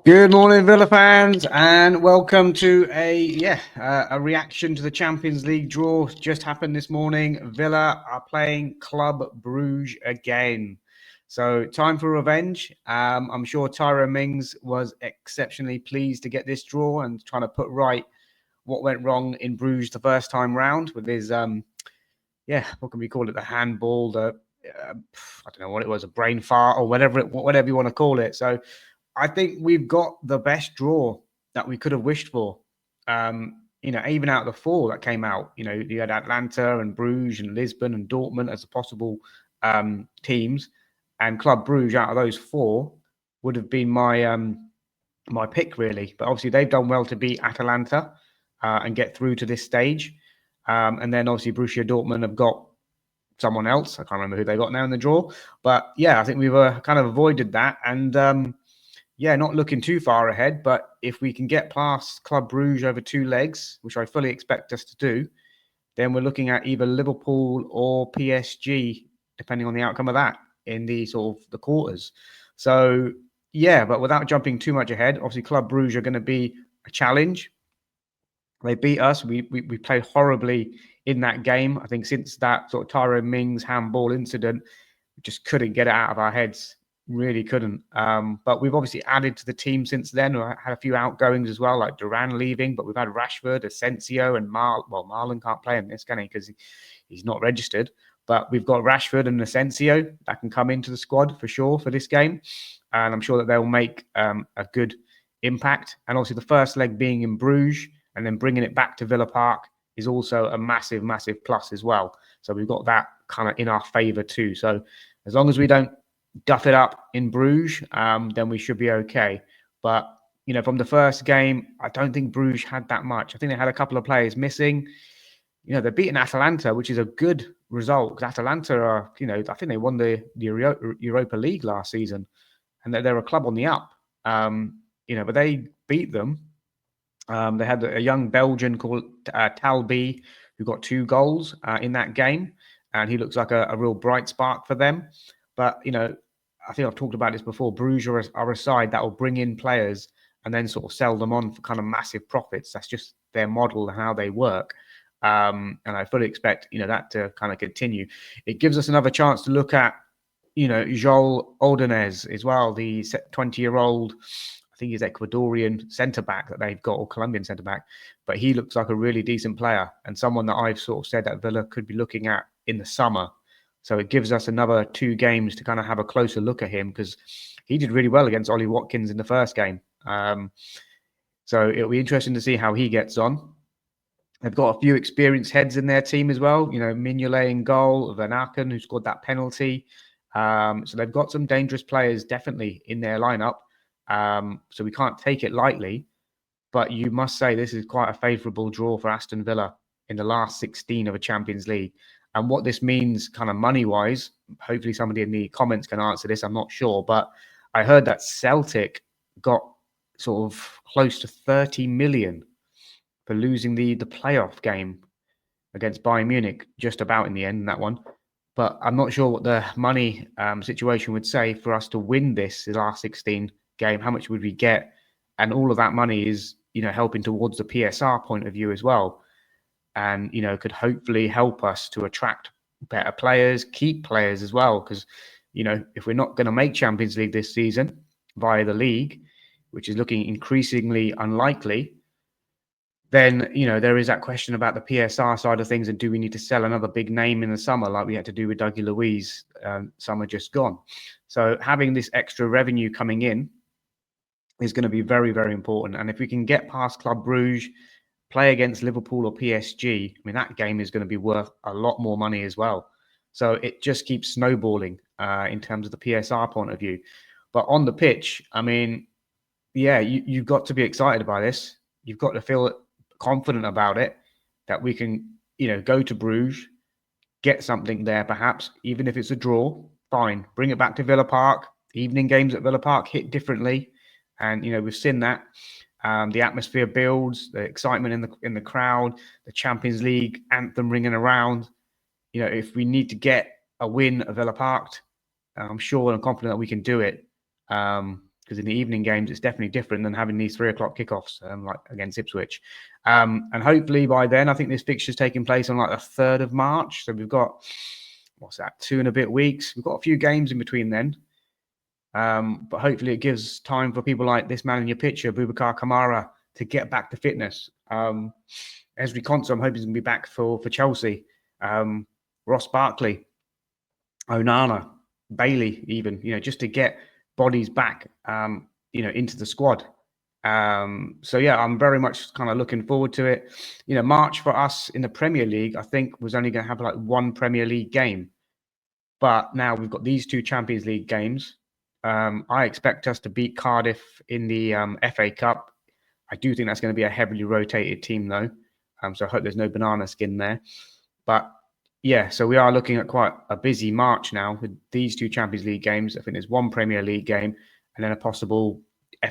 Good morning, Villa fans, and welcome to a reaction to the Champions League draw. Just happened this morning. Villa are playing Club Brugge again, so time for revenge. I'm sure Mings was exceptionally pleased to get this draw and trying to put right what went wrong in Bruges the first time round with his what can we call it? The handball, I don't know what it was, a brain fart or whatever you want to call it. So I think we've got the best draw that we could have wished for. Even out of the four that came out, you had Atalanta and Bruges and Lisbon and Dortmund as the possible teams, and Club Brugge out of those four would have been my pick really. But obviously they've done well to beat Atalanta and get through to this stage. And then obviously Borussia Dortmund have got someone else. I can't remember who they got now in the draw. But yeah, I think we've kind of avoided that. And not looking too far ahead. But if we can get past Club Brugge over two legs, which I fully expect us to do, then we're looking at either Liverpool or PSG, depending on the outcome of that in the sort of the quarters. So yeah, but without jumping too much ahead, obviously Club Brugge are going to be a challenge. They beat us. We played horribly in that game. I think since that sort of Tyrone Mings handball incident, we just couldn't get it out of our heads. Really couldn't. But we've obviously added to the team since then. We had a few outgoings as well, like Duran leaving, but we've had Rashford, Asensio, and Marlon can't play in this, can he? Because he's not registered. But we've got Rashford and Asensio that can come into the squad for sure for this game. And I'm sure that they'll make a good impact. And obviously the first leg being in Bruges, and then bringing it back to Villa Park is also a massive, massive plus as well. So we've got that kind of in our favour too. So as long as we don't duff it up in Bruges, then we should be okay. But from the first game, I don't think Bruges had that much. I think they had a couple of players missing. They're beating Atalanta, which is a good result because Atalanta are, I think they won the Europa League last season, and they're a club on the up. But they beat them. They had a young Belgian called Talbi who got 2 goals in that game, and he looks like a real bright spark for them. But I think I've talked about this before. Bruges are a side that will bring in players and then sort of sell them on for kind of massive profits. That's just their model and how they work. And I fully expect that to kind of continue. It gives us another chance to look at Joel Ordonez as well, the 20-year-old. I think he's Ecuadorian centre back that they've got, or Colombian centre back, but he looks like a really decent player and someone that I've sort of said that Villa could be looking at in the summer. So it gives us another 2 games to kind of have a closer look at him because he did really well against Ollie Watkins in the first game. So it'll be interesting to see how he gets on. They've got a few experienced heads in their team as well. Mignolet in goal, Van Aken, who scored that penalty. So they've got some dangerous players definitely in their lineup. So we can't take it lightly. But you must say this is quite a favourable draw for Aston Villa in the last 16 of a Champions League. And what this means kind of money-wise, hopefully somebody in the comments can answer this, I'm not sure. But I heard that Celtic got sort of close to 30 million for losing the playoff game against Bayern Munich, just about in the end, that one. But I'm not sure what the money situation would say for us to win this last 16 game. How much would we get? And all of that money is, helping towards the PSR point of view as well. And, could hopefully help us to attract better players, keep players as well. Because, if we're not going to make Champions League this season via the league, which is looking increasingly unlikely, then, there is that question about the PSR side of things. And do we need to sell another big name in the summer like we had to do with Dougie Luiz summer just gone? So having this extra revenue coming in is going to be very, very important. And if we can get past Club Brugge, play against Liverpool or PSG, I mean, that game is going to be worth a lot more money as well. So it just keeps snowballing in terms of the PSR point of view. But on the pitch, I mean, yeah, you've got to be excited by this. You've got to feel confident about it, that we can, go to Bruges, get something there perhaps, even if it's a draw, fine. Bring it back to Villa Park. Evening games at Villa Park hit differently. And, we've seen that. The atmosphere builds, the excitement in the crowd, the Champions League anthem ringing around. If we need to get a win at Villa Park, I'm sure and confident that we can do it. Because because in the evening games it's definitely different than having these 3 o'clock kickoffs like against Ipswich. And hopefully by then, I think this fixture's taking place on like the 3rd of March. So we've got, what's that, 2 and a bit weeks. We've got a few games in between then. But hopefully it gives time for people like this man in your picture, Boubacar Kamara, to get back to fitness. Ezri Konsa, I'm hoping he's going to be back for Chelsea. Ross Barkley, Onana, Bailey, even, just to get bodies back, into the squad. So yeah, I'm very much kind of looking forward to it. March for us in the Premier League, I think, was only going to have like one Premier League game. But now we've got these 2 Champions League games. I expect us to beat Cardiff in the FA Cup. I do think that's going to be a heavily rotated team, though. So I hope there's no banana skin there. But yeah, so we are looking at quite a busy March now with these 2 Champions League games. I think there's one Premier League game and then a possible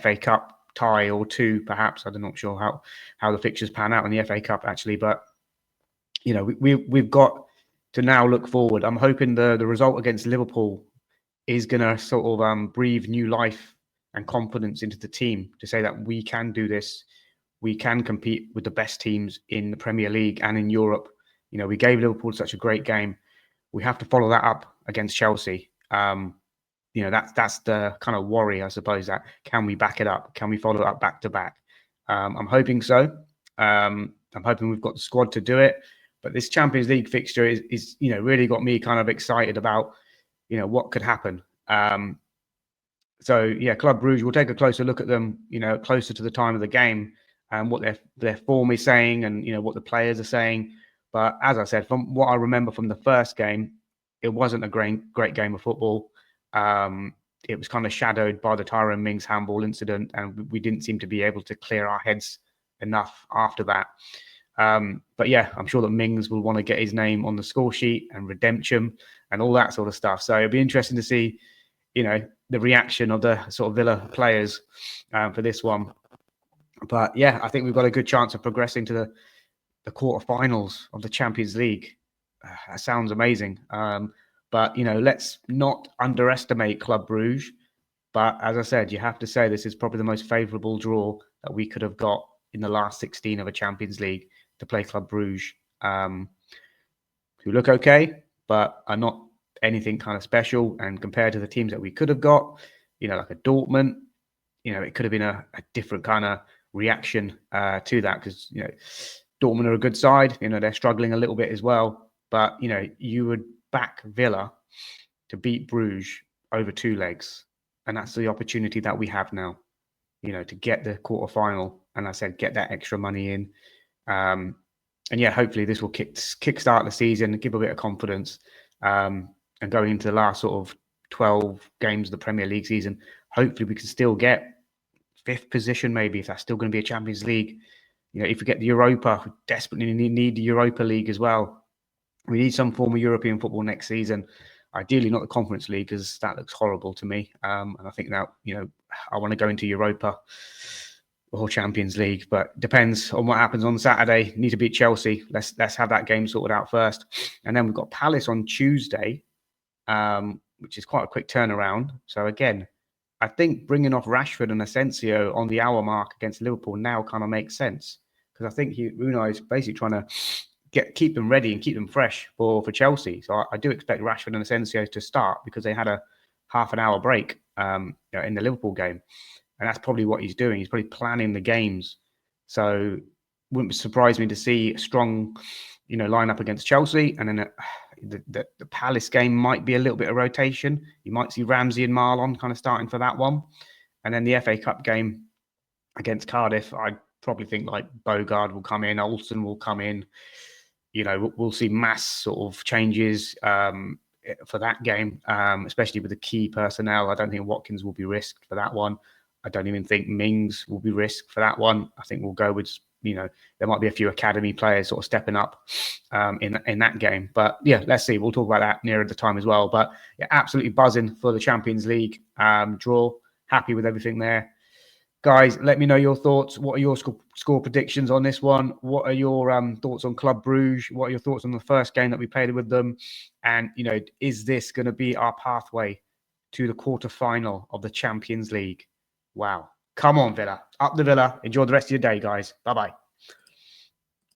FA Cup tie or 2, perhaps. I'm not sure how the fixtures pan out in the FA Cup, actually. But, we've got to now look forward. I'm hoping the result against Liverpool is going to sort of breathe new life and confidence into the team to say that we can do this. We can compete with the best teams in the Premier League and in Europe. We gave Liverpool such a great game. We have to follow that up against Chelsea. That's the kind of worry, I suppose, that can we back it up? Can we follow it up back to back? I'm hoping so. I'm hoping we've got the squad to do it. But this Champions League fixture is really got me kind of excited about, what could happen. So yeah, Club Brugge, we'll take a closer look at them, closer to the time of the game and what their form is saying and, what the players are saying. But as I said, from what I remember from the first game, it wasn't a great game of football. It was kind of shadowed by the Tyrone Mings handball incident, and we didn't seem to be able to clear our heads enough after that. But yeah, I'm sure that Mings will want to get his name on the score sheet and redemption and all that sort of stuff. So it'll be interesting to see, the reaction of the sort of Villa players for this one. But yeah, I think we've got a good chance of progressing to the quarterfinals of the Champions League. That sounds amazing. But, let's not underestimate Club Brugge. But as I said, you have to say this is probably the most favourable draw that we could have got in the last 16 of a Champions League to play Club Brugge, who look okay, but are not anything kind of special. And compared to the teams that we could have got, like a Dortmund, it could have been a different kind of reaction to that because, Dortmund are a good side. They're struggling a little bit as well. But, you would back Villa to beat Bruges over 2 legs. And that's the opportunity that we have now, to get the quarterfinal. And I said, get that extra money in. And yeah, hopefully this will kickstart the season, give a bit of confidence. And going into the last sort of 12 games of the Premier League season, hopefully we can still get 5th position, maybe, if that's still going to be a Champions League. If we get the Europa, we desperately need the Europa League as well. We need some form of European football next season. Ideally, not the Conference League, because that looks horrible to me. And I think that, I want to go into Europa or Champions League, but depends on what happens on Saturday. Need to beat Chelsea. Let's have that game sorted out first. And then we've got Palace on Tuesday, which is quite a quick turnaround. So again, I think bringing off Rashford and Asensio on the hour mark against Liverpool now kind of makes sense, because I think Unai is basically trying to keep them ready and keep them fresh for Chelsea. So I do expect Rashford and Asensio to start, because they had a half an hour break in the Liverpool game. And that's probably what he's doing. He's probably planning the games. So wouldn't surprise me to see a strong, lineup against Chelsea. And then the Palace game might be a little bit of rotation. You might see Ramsey and Marlon kind of starting for that one. And then the FA Cup game against Cardiff, I probably think like Bogard will come in, Olsen will come in. We'll see mass sort of changes for that game, especially with the key personnel. I don't think Watkins will be risked for that one. I don't even think Mings will be risked for that one. I think we'll go with, there might be a few academy players sort of stepping up in that game. But yeah, let's see. We'll talk about that nearer the time as well. But yeah, absolutely buzzing for the Champions League draw. Happy with everything there. Guys, let me know your thoughts. What are your score predictions on this one? What are your thoughts on Club Brugge? What are your thoughts on the first game that we played with them? And, is this going to be our pathway to the quarterfinal of the Champions League? Wow. Come on, Villa. Up the Villa. Enjoy the rest of your day, guys. Bye bye.